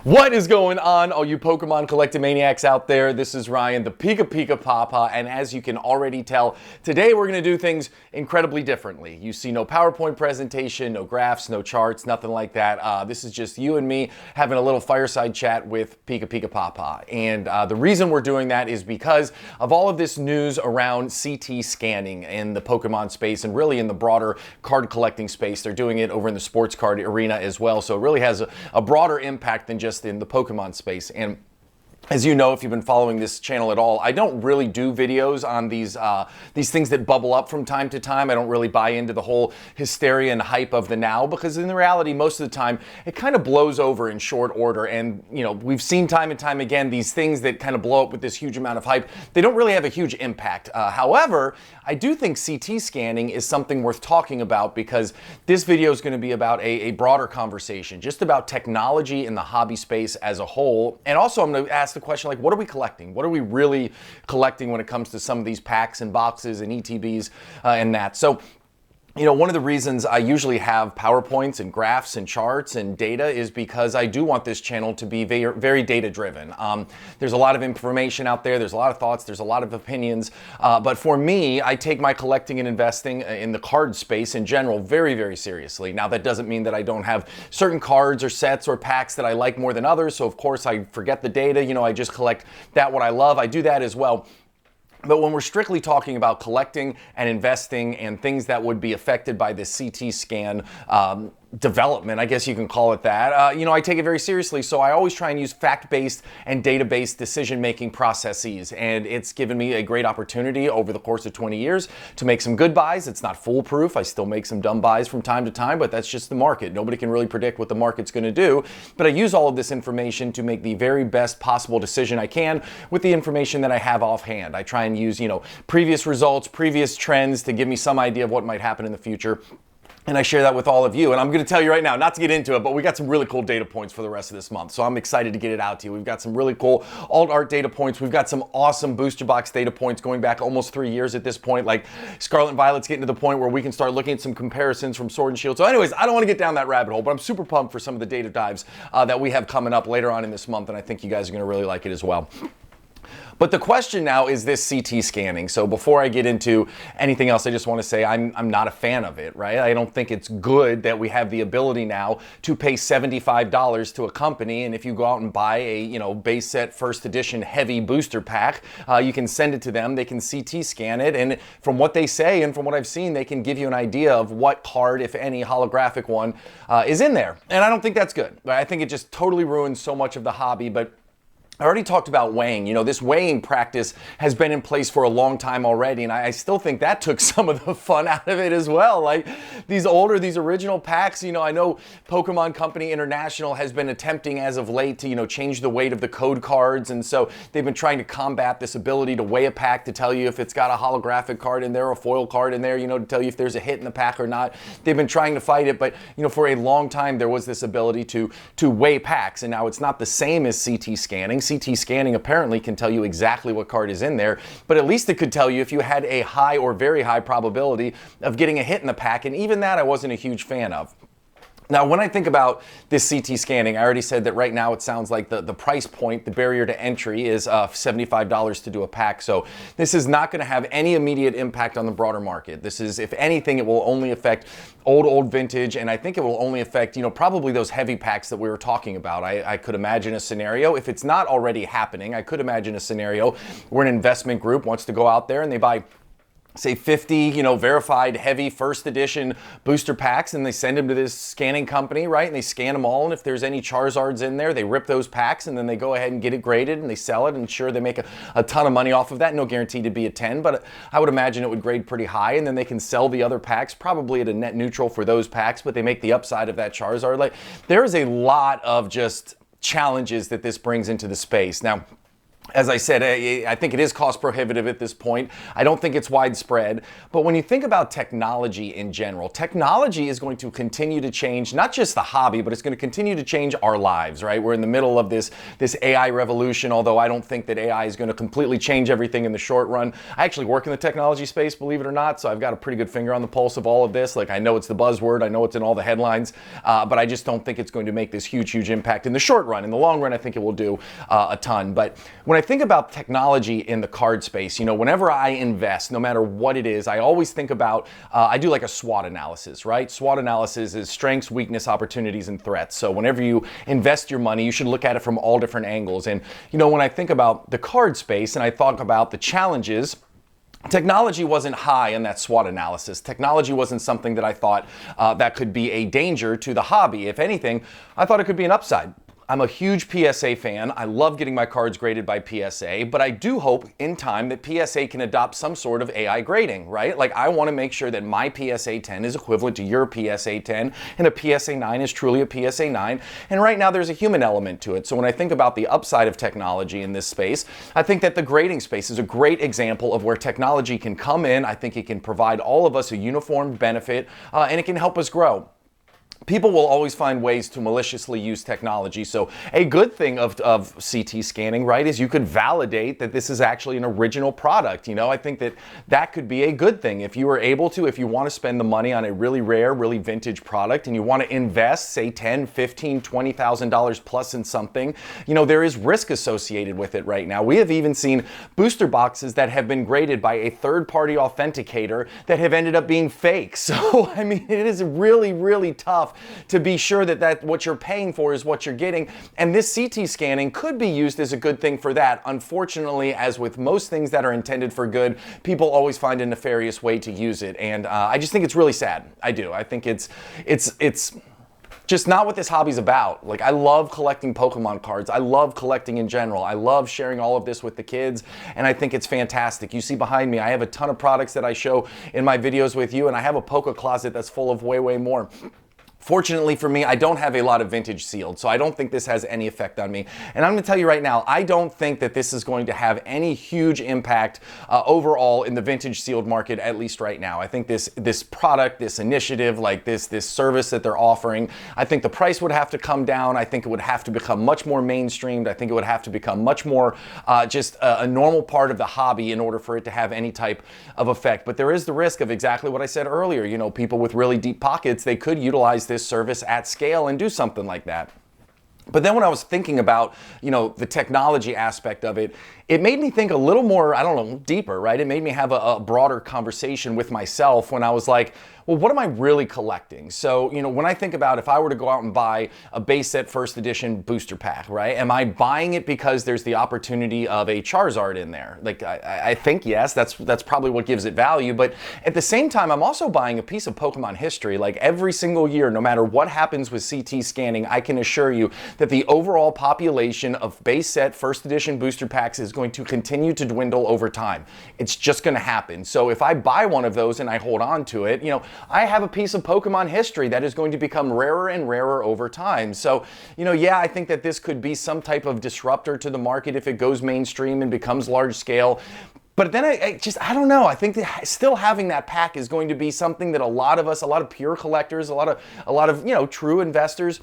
What is going on, all you Pokemon collecting maniacs out there? This is Ryan, the PikaPikaPaPa, and as you can already tell, today we're going to do things incredibly differently. You see no PowerPoint presentation, no graphs, no charts, nothing like that. This is just you and me having a little fireside chat with PikaPikaPaPa. And the reason we're doing that is because of all of this news around CT scanning in the Pokemon space and really in the broader card collecting space. They're doing it over in the sports card arena as well, so it really has a broader impact than just in the Pokemon space. And as you know, if you've been following this channel at all, I don't really do videos on these things that bubble up from time to time. I don't really buy into the whole hysteria and hype of the now, because in reality, most of the time, it kind of blows over in short order. And, you know, we've seen time and time again, these things that kind of blow up with this huge amount of hype, they don't really have a huge impact. However, I do think CT scanning is something worth talking about, because this video is going to be about a broader conversation, just about technology in the hobby space as a whole. And also, I'm going to ask the question, like, what are we collecting? What are we really collecting when it comes to some of these packs and boxes and ETBs and that? So, you know, one of the reasons I usually have PowerPoints and graphs and charts and data is because I do want this channel to be very, very data driven. There's a lot of information out there, there's a lot of thoughts, there's a lot of opinions, but for me, I take my collecting and investing in the card space in general very, very seriously. Now, that doesn't mean that I don't have certain cards or sets or packs that I like more than others, so of course I forget the data, you know, I just collect what I love. I do that as well. But when we're strictly talking about collecting and investing and things that would be affected by this CT scan development, I guess you can call it that, you know, I take it very seriously. So I always try and use fact-based and data-based decision-making processes. And it's given me a great opportunity over the course of 20 years to make some good buys. It's not foolproof. I still make some dumb buys from time to time, but that's just the market. Nobody can really predict what the market's going to do. But I use all of this information to make the very best possible decision I can with the information that I have offhand. I try and use, you know, previous results, previous trends to give me some idea of what might happen in the future. And I share that with all of you. And I'm going to tell you right now, not to get into it, but we got some really cool data points for the rest of this month. So I'm excited to get it out to you. We've got some really cool alt art data points. We've got some awesome booster box data points going back almost 3 years at this point. Like Scarlet and Violet's getting to the point where we can start looking at some comparisons from Sword and Shield. So anyways, I don't want to get down that rabbit hole, but I'm super pumped for some of the data dives that we have coming up later on in this month. And I think you guys are going to really like it as well. But the question now is this CT scanning. So before I get into anything else, I just want to say I'm not a fan of it, right? I don't think it's good that we have the ability now to pay $75 to a company, and if you go out and buy a, you know, base set first edition heavy booster pack, you can send it to them, they can CT scan it, and from what they say and from what I've seen, they can give you an idea of what card, if any, holographic one, is in there. And I don't think that's good. I think it just totally ruins so much of the hobby. But I already talked about weighing. You know, this weighing practice has been in place for a long time already, and I still think that took some of the fun out of it as well. Like these original packs, you know, I know Pokemon Company International has been attempting as of late to, you know, change the weight of the code cards, and so they've been trying to combat this ability to weigh a pack to tell you if it's got a holographic card in there or a foil card in there, you know, to tell you if there's a hit in the pack or not. They've been trying to fight it, but, you know, for a long time there was this ability to weigh packs, and now it's not the same as CT scanning. CT scanning apparently can tell you exactly what card is in there, but at least it could tell you if you had a high or very high probability of getting a hit in the pack, and even that I wasn't a huge fan of. Now, when I think about this CT scanning, I already said that right now it sounds like the price point, the barrier to entry is $75 to do a pack. So this is not going to have any immediate impact on the broader market. This is, if anything, it will only affect old vintage, and I think it will only affect, you know, probably those heavy packs that we were talking about. I could imagine a scenario, if it's not already happening, I could imagine a scenario where an investment group wants to go out there and they buy, say, 50, you know, verified heavy first edition booster packs, and they send them to this scanning company, right? And they scan them all, and if there's any Charizards in there, they rip those packs, and then they go ahead and get it graded, and they sell it, and sure, they make a ton of money off of that. No guarantee to be a 10, but I would imagine it would grade pretty high, and then they can sell the other packs, probably at a net neutral for those packs, but they make the upside of that Charizard. Like, there is a lot of just challenges that this brings into the space. Now, As I said, I think it is cost prohibitive at this point. I don't think it's widespread. But when you think about technology in general, technology is going to continue to change, not just the hobby, but it's going to continue to change our lives, right? We're in the middle of this AI revolution, although I don't think that AI is going to completely change everything in the short run. I actually work in the technology space, believe it or not, so I've got a pretty good finger on the pulse of all of this. Like, I know it's the buzzword, I know it's in all the headlines, but I just don't think it's going to make this huge impact in the short run. In the long run, I think it will do a ton. But when I think about technology in the card space, whenever I invest, no matter what it is, I always think about, I do like a SWOT analysis, right? SWOT analysis is strengths, weakness, opportunities, and threats. So whenever you invest your money, you should look at it from all different angles. And, when I think about the card space and I thought about the challenges, technology wasn't high in that SWOT analysis. Technology wasn't something that I thought that could be a danger to the hobby. If anything, I thought it could be an upside. I'm a huge PSA fan. I love getting my cards graded by PSA, but I do hope in time that PSA can adopt some sort of AI grading, right? Like, I want to make sure that my PSA 10 is equivalent to your PSA 10 and a PSA 9 is truly a PSA 9. And right now there's a human element to it. So when I think about the upside of technology in this space, I think that the grading space is a great example of where technology can come in. I think it can provide all of us a uniform benefit and it can help us grow. People will always find ways to maliciously use technology. So a good thing of CT scanning, right, is you could validate that this is actually an original product. I think that could be a good thing. If you were able to, if you want to spend the money on a really rare, really vintage product and you want to invest, say, $10,000, $15,000, $20,000 plus in something, there is risk associated with it right now. We have even seen booster boxes that have been graded by a third-party authenticator that have ended up being fake. So, I mean, it is really tough to be sure that what you're paying for is what you're getting. And this CT scanning could be used as a good thing for that. Unfortunately, as with most things that are intended for good, people always find a nefarious way to use it. And I just think it's really sad. I do. I think it's just not what this hobby's about. Like, I love collecting Pokemon cards. I love collecting in general. I love sharing all of this with the kids, and I think it's fantastic. You see behind me, I have a ton of products that I show in my videos with you, and I have a Poke closet that's full of way more. Fortunately for me, I don't have a lot of vintage sealed, so I don't think this has any effect on me. And I'm going to tell you right now, I don't think that this is going to have any huge impact overall in the vintage sealed market, at least right now. I think this product, this initiative, like this service that they're offering, I think the price would have to come down. I think it would have to become much more mainstreamed. I think it would have to become much more just a normal part of the hobby in order for it to have any type of effect. But there is the risk of exactly what I said earlier. People with really deep pockets, they could utilize this service at scale and do something like that. But then when I was thinking about, the technology aspect of it, it made me think a little more, I don't know, deeper, right? It made me have a broader conversation with myself when I was like, well, what am I really collecting? So, when I think about if I were to go out and buy a base set first edition booster pack, right? Am I buying it because there's the opportunity of a Charizard in there? Like, I think yes, that's probably what gives it value. But at the same time, I'm also buying a piece of Pokemon history. Like, every single year, no matter what happens with CT scanning, I can assure you that the overall population of base set first edition booster packs is going to continue to dwindle over time. It's just going to happen. So if I buy one of those and I hold on to it, I have a piece of Pokemon history that is going to become rarer and rarer over time. So, yeah, I think that this could be some type of disruptor to the market if it goes mainstream and becomes large scale. But then I don't know. I think that still having that pack is going to be something that a lot of us, a lot of pure collectors, a lot of true investors,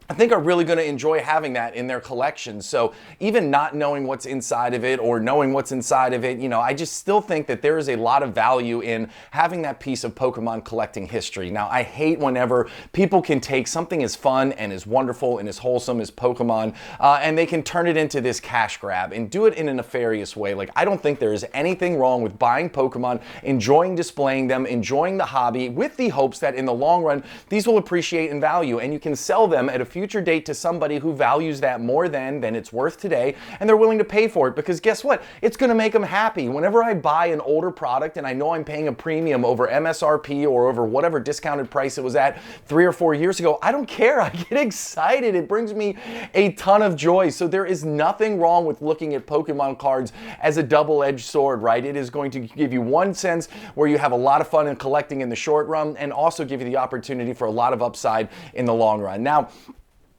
I think are really going to enjoy having that in their collection. So even not knowing what's inside of it or knowing what's inside of it, I just still think that there is a lot of value in having that piece of Pokemon collecting history. Now, I hate whenever people can take something as fun and as wonderful and as wholesome as Pokemon and they can turn it into this cash grab and do it in a nefarious way. Like, I don't think there is anything wrong with buying Pokemon, enjoying displaying them, enjoying the hobby with the hopes that in the long run, these will appreciate in value and you can sell them at a future date to somebody who values that more than it's worth today, and they're willing to pay for it because guess what? It's going to make them happy. Whenever I buy an older product and I know I'm paying a premium over MSRP or over whatever discounted price it was at 3 or 4 years ago, I don't care. I get excited. It brings me a ton of joy. So there is nothing wrong with looking at Pokemon cards as a double-edged sword, right? It is going to give you one sense where you have a lot of fun in collecting in the short run and also give you the opportunity for a lot of upside in the long run. Now,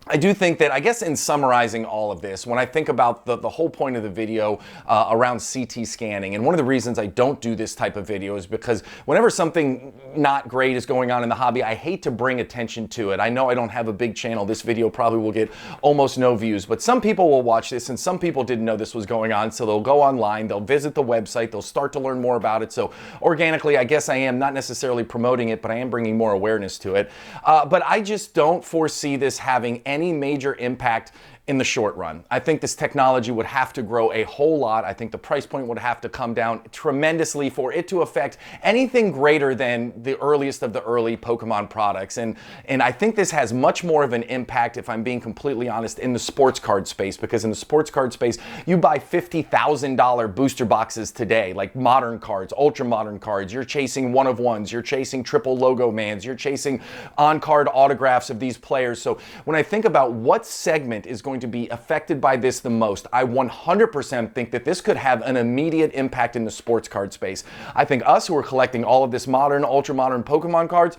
I do think that, I guess in summarizing all of this, when I think about the whole point of the video around CT scanning, and one of the reasons I don't do this type of video is because whenever something not great is going on in the hobby, I hate to bring attention to it. I know I don't have a big channel. This video probably will get almost no views, but some people will watch this, and some people didn't know this was going on, so they'll go online, they'll visit the website, they'll start to learn more about it. So organically, I guess I am not necessarily promoting it, but I am bringing more awareness to it. But I just don't foresee this having any major impact in the short run. I think this technology would have to grow a whole lot. I think the price point would have to come down tremendously for it to affect anything greater than the earliest of the early Pokemon products. And I think this has much more of an impact, if I'm being completely honest, in the sports card space, because in the sports card space, you buy $50,000 booster boxes today, like modern cards, ultra modern cards. You're chasing one of ones, you're chasing triple logo mans, you're chasing on-card autographs of these players. So when I think about what segment is going to be affected by this the most, I 100% think that this could have an immediate impact in the sports card space. I think us who are collecting all of this modern, ultra modern Pokemon cards,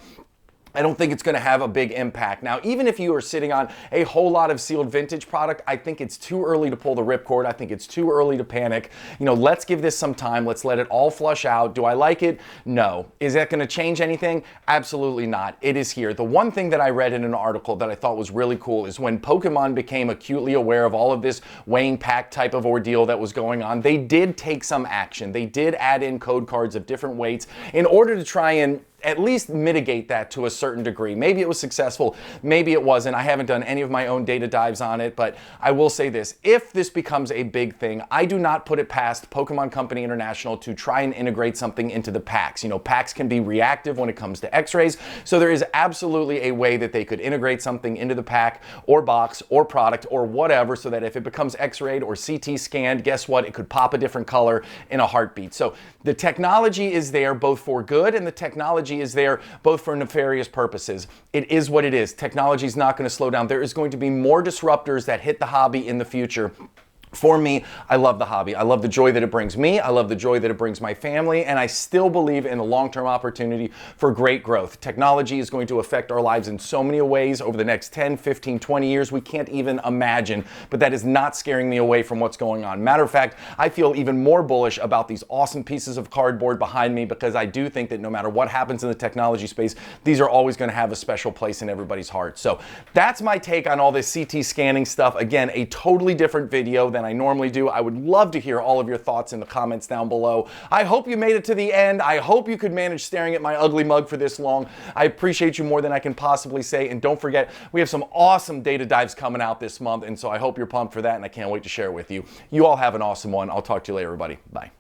I don't think it's going to have a big impact. Now, even if you are sitting on a whole lot of sealed vintage product, I think it's too early to pull the ripcord. I think it's too early to panic. You know, let's give this some time. Let's let it all flush out. Do I like it? No. Is that going to change anything? Absolutely not. It is here. The one thing that I read in an article that I thought was really cool is when Pokemon became acutely aware of all of this weighing pack type of ordeal that was going on, they did take some action. They did add in code cards of different weights in order to try and at least mitigate that to a certain degree. Maybe it was successful, maybe it wasn't. I haven't done any of my own data dives on it, but I will say this. If this becomes a big thing, I do not put it past Pokemon Company International to try and integrate something into the packs. You know, packs can be reactive when it comes to x-rays, so there is absolutely a way that they could integrate something into the pack or box or product or whatever, so that if it becomes x-rayed or CT scanned, guess what? It could pop a different color in a heartbeat. So the technology is there both for good, and the technology is there both for nefarious purposes. It is what it is. Technology is not going to slow down. There is going to be more disruptors that hit the hobby in the future. For me, I love the hobby. I love the joy that it brings me. I love the joy that it brings my family. And I still believe in the long-term opportunity for great growth. Technology is going to affect our lives in so many ways over the next 10, 15, 20 years. We can't even imagine. But that is not scaring me away from what's going on. Matter of fact, I feel even more bullish about these awesome pieces of cardboard behind me, because I do think that no matter what happens in the technology space, these are always going to have a special place in everybody's heart. So that's my take on all this CT scanning stuff. Again, a totally different video than I normally do. I would love to hear all of your thoughts in the comments down below. I hope you made it to the end. I hope you could manage staring at my ugly mug for this long. I appreciate you more than I can possibly say. And don't forget, we have some awesome data dives coming out this month. And so I hope you're pumped for that, and I can't wait to share it with you. You all have an awesome one. I'll talk to you later, everybody. Bye.